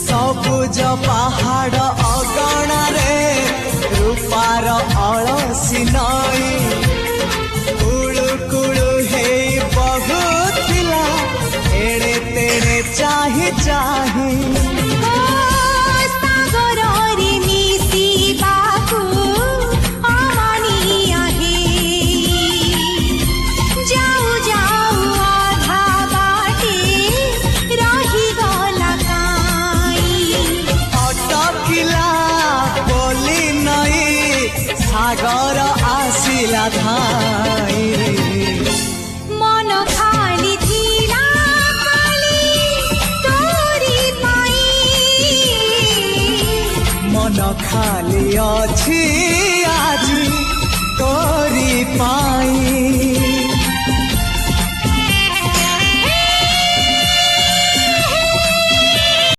सबुज पहाड़ अगणारे रूपार अलसी नई कुळु कुळु हे बहुथिला एड़े तेड़े चाही चाही सागर आसिला धाई मन खाली थिला खाली तोरी पाई मन खाली अछि आज तोरी पाई।